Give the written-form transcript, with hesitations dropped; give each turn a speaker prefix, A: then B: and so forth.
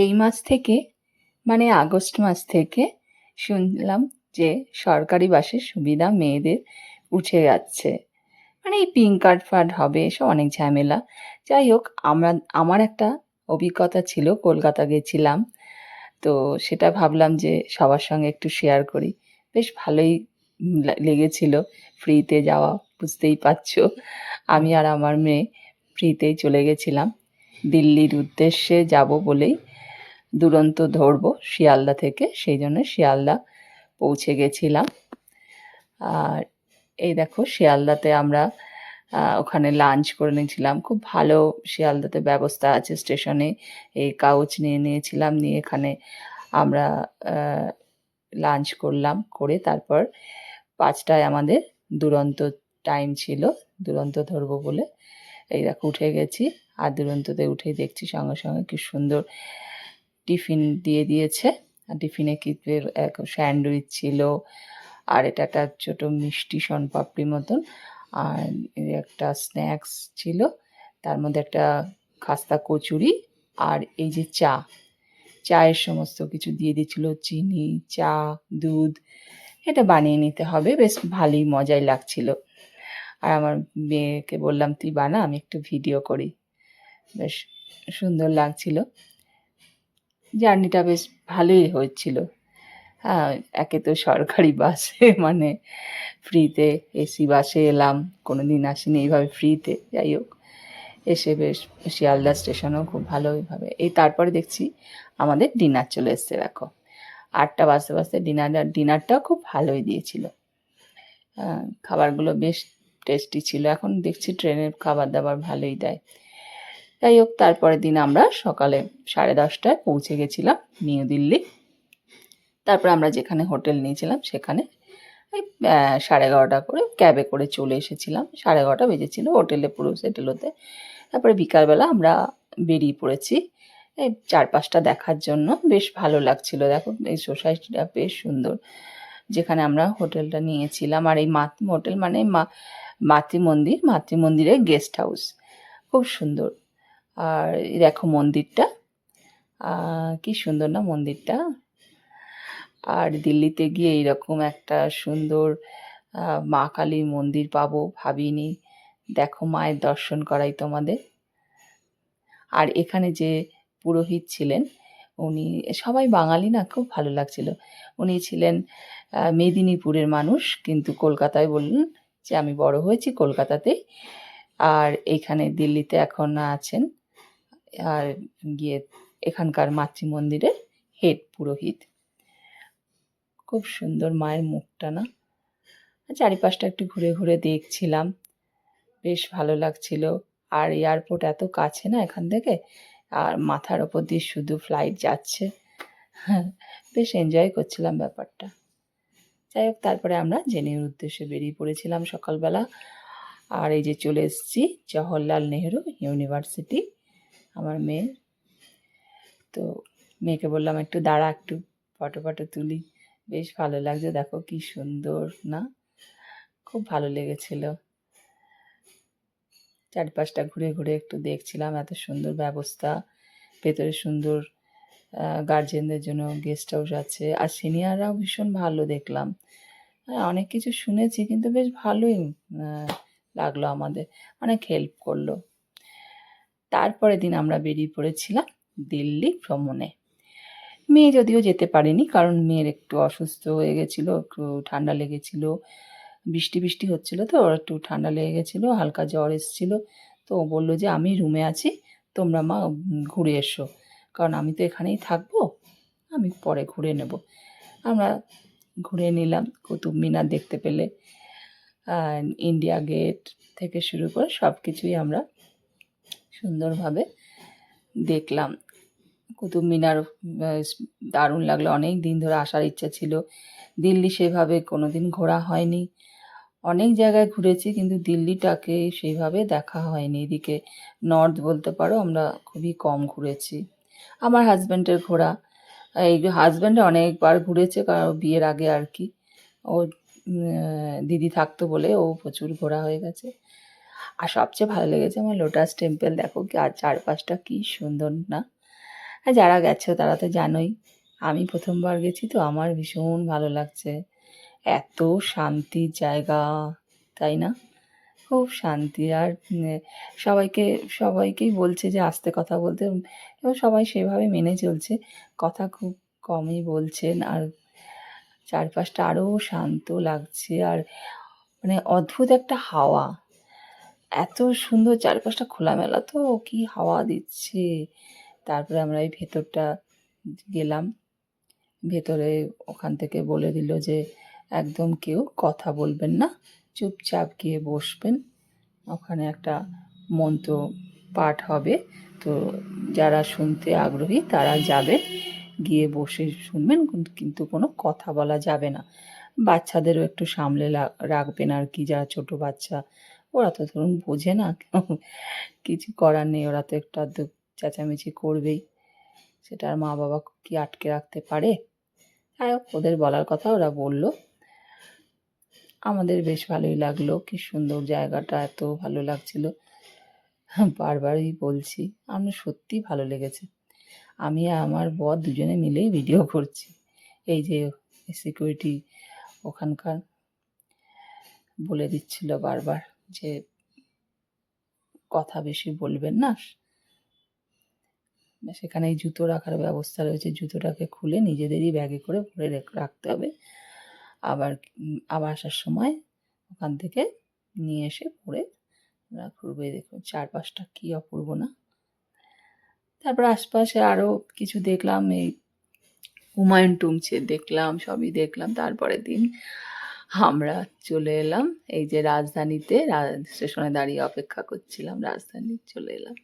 A: এই মাস থেকে মানে আগস্ট মাস থেকে শুনলাম যে সরকারি বাসের সুবিধা মেয়েদের উঠে যাচ্ছে। মানে এই পিঙ্ক কার্ড ফার্ড হবে এসব অনেক ঝামেলা। যাই হোক আমার একটা অভিজ্ঞতা ছিল, কলকাতা গেছিলাম। তো সেটা ভাবলাম যে সবার সঙ্গে একটু শেয়ার করি। বেশ ভালোই লেগেছিল ফ্রিতে যাওয়া, বুঝতেই পারছো। আমি আর আমার মেয়ে ফ্রিতেই চলে গেছিলাম। দিল্লির উদ্দেশ্যে যাব বলেই দুরন্ত ধরবো শিয়ালদা থেকে, সেই জন্য শিয়ালদা পৌঁছে গেছিলাম। আর এই দেখো শিয়ালদাতে আমরা ওখানে লাঞ্চ করে নিয়েছিলাম। খুব ভালো শিয়ালদাতে ব্যবস্থা আছে স্টেশনে। এই কাউচ নিয়ে নিয়েছিলাম, নিয়ে এখানে আমরা লাঞ্চ করলাম, করে তারপর 5টায় আমাদের দুরন্ত টাইম ছিল, দুরন্ত ধরবো বলে এই দেখো উঠে গেছি। আর দুরন্ততে উঠেই দেখছি সঙ্গে সঙ্গে কি সুন্দর টিফিন দিয়ে দিয়েছে। আর টিফিনে কি এক স্যান্ডউইচ ছিল, আর এটা একটা ছোটো মিষ্টি শনপাপড়ি মতন, আর একটা স্ন্যাক্স ছিল, তার মধ্যে একটা খাস্তা কচুরি, আর এই যে চায়ের সমস্ত কিছু দিয়ে দিয়েছিল, চিনি, চা, দুধ। এটা বানিয়ে নিতে হবে, বেশ ভালোই মজাই লাগছিল। আর আমার মেয়েকে বললাম তুই বানা, আমি একটু ভিডিও করি। বেশ সুন্দর লাগছিল, জার্নিটা বেশ ভালোই হয়েছিল। হ্যাঁ, একে তো সরকারি বাসে মানে ফ্রিতে, এসি বাসে এলাম, কোনো দিন আসিনি এইভাবে ফ্রিতে। যাই হোক, এসে বেশ শিয়ালদা স্টেশনেও খুব ভালোভাবে এই তারপরে দেখছি আমাদের ডিনার চলে এসছে। দেখো 8টা বাজতে বাজতে ডিনারটাও খুব ভালোই দিয়েছিল। খাবারগুলো বেশ টেস্টি ছিল। এখন দেখছি ট্রেনের খাবার দাবার ভালোই দেয়। যাই হোক, তারপরের দিন আমরা সকালে 10:30টায় পৌঁছে গেছিলাম নিউ দিল্লি। তারপর আমরা যেখানে হোটেল নিয়েছিলাম সেখানে এই 11:30 করে ক্যাবে করে চলে এসেছিলাম। 11:30 বেজেছিল হোটেলে পুরো সেটেল হতে। তারপরে বিকালবেলা আমরা বেরিয়ে পড়েছি এই চারপাশটা দেখার জন্য। বেশ ভালো লাগছিল। দেখো এই সোসাইটিটা বেশ সুন্দর, যেখানে আমরা হোটেলটা নিয়েছিলাম। আর এই হোটেল মানে মাতৃমন্দিরের গেস্ট হাউস, খুব সুন্দর। আর এই দেখো মন্দিরটা, কি সুন্দর না মন্দিরটা। আর দিল্লিতে গিয়ে এইরকম একটা সুন্দর মা কালীর মন্দির পাবো ভাবিনি। দেখো মায়ের দর্শন করাই তোমাদের। আর এখানে যে পুরোহিত ছিলেন, উনি সবাই বাঙালি না, খুব ভালো লাগছিল। উনি ছিলেন মেদিনীপুরের মানুষ, কিন্তু কলকাতায় বললেন যে আমি বড় হয়েছি কলকাতাতেই, আর এইখানে দিল্লিতে এখন আছেন। আর গিয়ে এখানকার মাতৃমন্দিরের হেড পুরোহিত। খুব সুন্দর মায়ের মুখটা না। চারিপাশটা একটু ঘুরে ঘুরে দেখছিলাম, বেশ ভালো লাগছিল। আর এয়ারপোর্ট এত কাছে না এখান থেকে, আর মাথার ওপর দিয়ে শুধু ফ্লাইট যাচ্ছে। বেশ এনজয় করছিলাম ব্যাপারটা। যাই হোক, তারপরে আমরা জেনির উদ্দেশ্যে বেরিয়ে পড়েছিলাম সকালবেলা। আর এই যে চলে এসেছি জওহরলাল নেহেরু ইউনিভার্সিটি আমার মেয়ের। তো মেয়েকে বললাম একটু দাঁড়া, একটু ফটো তুলি। বেশ ভালো লাগছে, দেখো কি সুন্দর না, খুব ভালো লেগেছিল। চারপাশটা ঘুরে ঘুরে একটু দেখছিলাম, এত সুন্দর ব্যবস্থা। ভেতরে সুন্দর গার্জেনদের জন্য গেস্ট হাউস আছে, আর সিনিয়ররাও ভীষণ ভালো দেখলাম। অনেক কিছু শুনেছি, কিন্তু বেশ ভালোই লাগলো আমাদের, অনেক হেল্প করলো। তারপরের দিন আমরা বেরিয়ে পড়েছিলাম দিল্লি ভ্রমণে। মেয়ে যদিও যেতে পারেনি, কারণ মেয়ের একটু অসুস্থ হয়ে গেছিলো, একটু ঠান্ডা লেগেছিল। বৃষ্টি হচ্ছিলো তো, ওর একটু ঠান্ডা লেগে গেছিলো, হালকা জ্বর এসেছিলো। তো ও বললো যে আমি রুমে আছি, তোমরা মা ঘুরে এসো, কারণ আমি তো এখানেই থাকবো, আমি পরে ঘুরে নেব। আমরা ঘুরে নিলাম। কুতুব মিনার দেখতে পেলে, ইন্ডিয়া গেট থেকে শুরু করে সব কিছুই আমরা সুন্দরভাবে দেখলাম। কুতুব মিনার দারুণ লাগলো, অনেক দিন ধরে আসার ইচ্ছা ছিল। দিল্লি সেভাবে কোনো দিন ঘোরা হয়নি। অনেক জায়গায় ঘুরেছি, কিন্তু দিল্লিটাকে সেইভাবে দেখা হয়নি। এদিকে নর্থ বলতে পারো আমরা খুবই কম ঘুরেছি। আমার হাজব্যান্ডের ঘোরা, এই হাজব্যান্ড অনেকবার ঘুরেছে, কারণ বিয়ের আগে আর কি, ও দিদি থাকতো বলে ও প্রচুর ঘোরা হয়ে গেছে। আর সবচেয়ে ভালো লেগেছে আমার লোটাস টেম্পল। দেখো কি আর চারপাশটা কি সুন্দর না, আর যারা গেছো তারা তো জানোই, আমি প্রথমবার গেছি তো আমার ভীষণ ভালো লাগছে। এত শান্তির জায়গা, তাই না? খুব শান্তি। আর সবাইকেই বলছে যে আস্তে কথা বলতে, এবং সবাই সেভাবে মেনে চলছে। কথা খুব কমই বলছেন। আর চারপাশটা আরও শান্ত লাগছে। আর মানে অদ্ভুত একটা হাওয়া, এত সুন্দর চারপাশটা খোলামেলা, তো কি হাওয়া দিচ্ছে। তারপরে আমরা এই ভেতরটা গেলাম। ভেতরে ওখান থেকে বলে দিল যে একদম কেউ কথা বলবেন না, চুপচাপ গিয়ে বসবেন। ওখানে একটা মন্ত্র পাঠ হবে, তো যারা শুনতে আগ্রহী তারা যাবে, গিয়ে বসে শুনবেন, কিন্তু কোনো কথা বলা যাবে না। বাচ্চাদেরও একটু সামলে রাখবেন আর কি, যারা ছোট বাচ্চা, ওরা তো ধরুন বোঝে না, কিছু করার নেই, ওরা তো একটু আধটু চেঁচামেচি করবেই, সেটা আর মা বাবা কি আটকে রাখতে পারে। আর ওদের বলার কথা ওরা বলল। আমাদের বেশ ভালোই লাগলো, কি সুন্দর জায়গাটা, এত ভালো লাগছিল, বারবারই বলছি, আমার সত্যিই ভালো লেগেছে। আমি আর আমার বর দুজনে মিলেই ভিডিও করছি। এই যে সিকিউরিটি ওখানকার বলে দিচ্ছিল বারবার যে কথা বেশি বলবেন না। সেখানে এই জুতো রাখার ব্যবস্থা রয়েছে, জুতোটাকে খুলে নিজেদেরই ব্যাগে করে ভরে রাখতে হবে। আবার আসার সময় ওখান থেকে নিয়ে এসে পরে আমরা ঘুরবো। দেখুন চারপাশটা কি অপূর্ব না। তারপর আশপাশে আরও কিছু দেখলাম, এই হুমায়ুন টুমচে দেখলাম, সবই দেখলাম। তারপরের দিন আমরা চলে এলাম এই যে রাজধানীতে, স্টেশনে দাঁড়িয়ে অপেক্ষা করছিলাম, রাজধানী চলে এলাম।